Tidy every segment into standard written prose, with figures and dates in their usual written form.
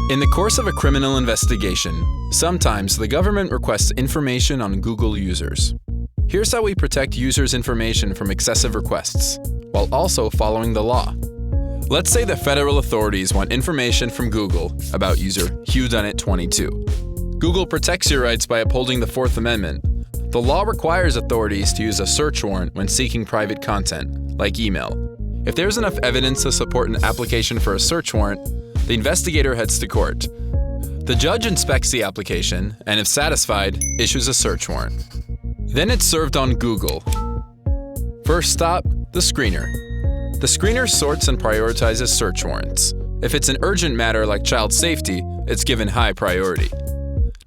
In the course of a criminal investigation, sometimes the government requests information on Google users. Here's how we protect users' information from excessive requests, while also following the law. Let's say the federal authorities want information from Google about user HughDoneIt22. Google protects your rights by upholding the Fourth Amendment. The law requires authorities to use a search warrant when seeking private content, like email. If there's enough evidence to support an application for a search warrant, the investigator heads to court. The judge inspects the application, and if satisfied, issues a search warrant. Then it's served on Google. First stop, the screener. The screener sorts and prioritizes search warrants. If it's an urgent matter like child safety, it's given high priority.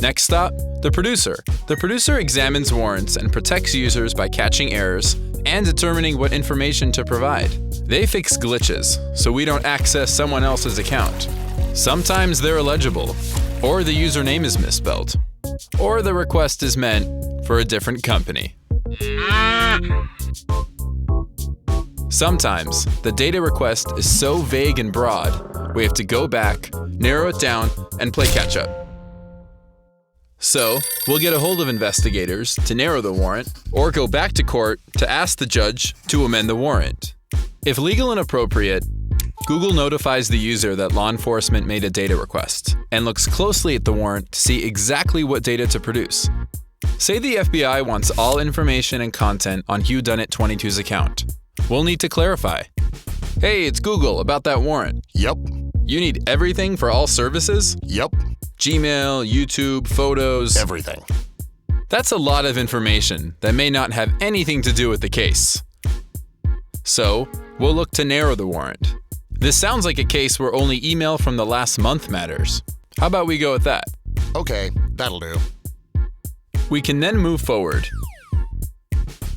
Next stop, the producer. The producer examines warrants and protects users by catching errors and determining what information to provide. They fix glitches, so we don't access someone else's account. Sometimes they're illegible, or the username is misspelled, or the request is meant for a different company. Sometimes the data request is so vague and broad, we have to go back, narrow it down, and play catch-up. So, we'll get a hold of investigators to narrow the warrant, or go back to court to ask the judge to amend the warrant. If legal and appropriate, Google notifies the user that law enforcement made a data request, and looks closely at the warrant to see exactly what data to produce. Say the FBI wants all information and content on HughDoneIt22's account. We'll need to clarify. Hey, it's Google about that warrant. Yep. You need everything for all services? Yep. Gmail, YouTube, photos. Everything. That's a lot of information that may not have anything to do with the case. So, we'll look to narrow the warrant. This sounds like a case where only email from the last month matters. How about we go with that? Okay, that'll do. We can then move forward.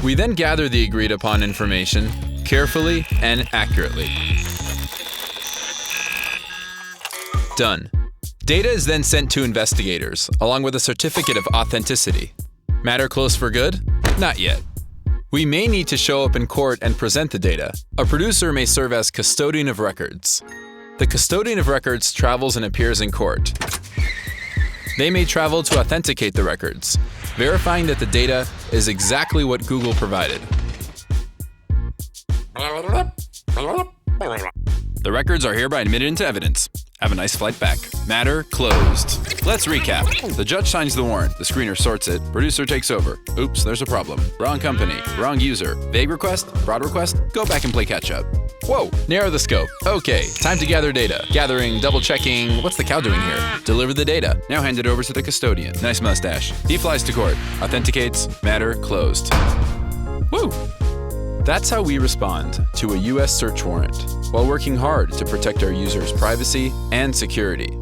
We then gather the agreed upon information carefully and accurately. Done. Data is then sent to investigators, along with a certificate of authenticity. Matter close for good? Not yet. We may need to show up in court and present the data. A producer may serve as custodian of records. The custodian of records travels and appears in court. They may travel to authenticate the records, verifying that the data is exactly what Google provided. The records are hereby admitted into evidence. Have a nice flight back. Matter closed. Let's recap. The judge signs the warrant. The screener sorts it. Producer takes over. Oops, there's a problem. Wrong company. Wrong user. Vague request. Broad request. Go back and play catch up. Whoa, narrow the scope. Okay, time to gather data. Gathering, double checking. What's the cow doing here? Deliver the data. Now hand it over to the custodian. Nice mustache. He flies to court. Authenticates. Matter closed. Woo! That's how we respond to a US search warrant, while working hard to protect our users' privacy and security.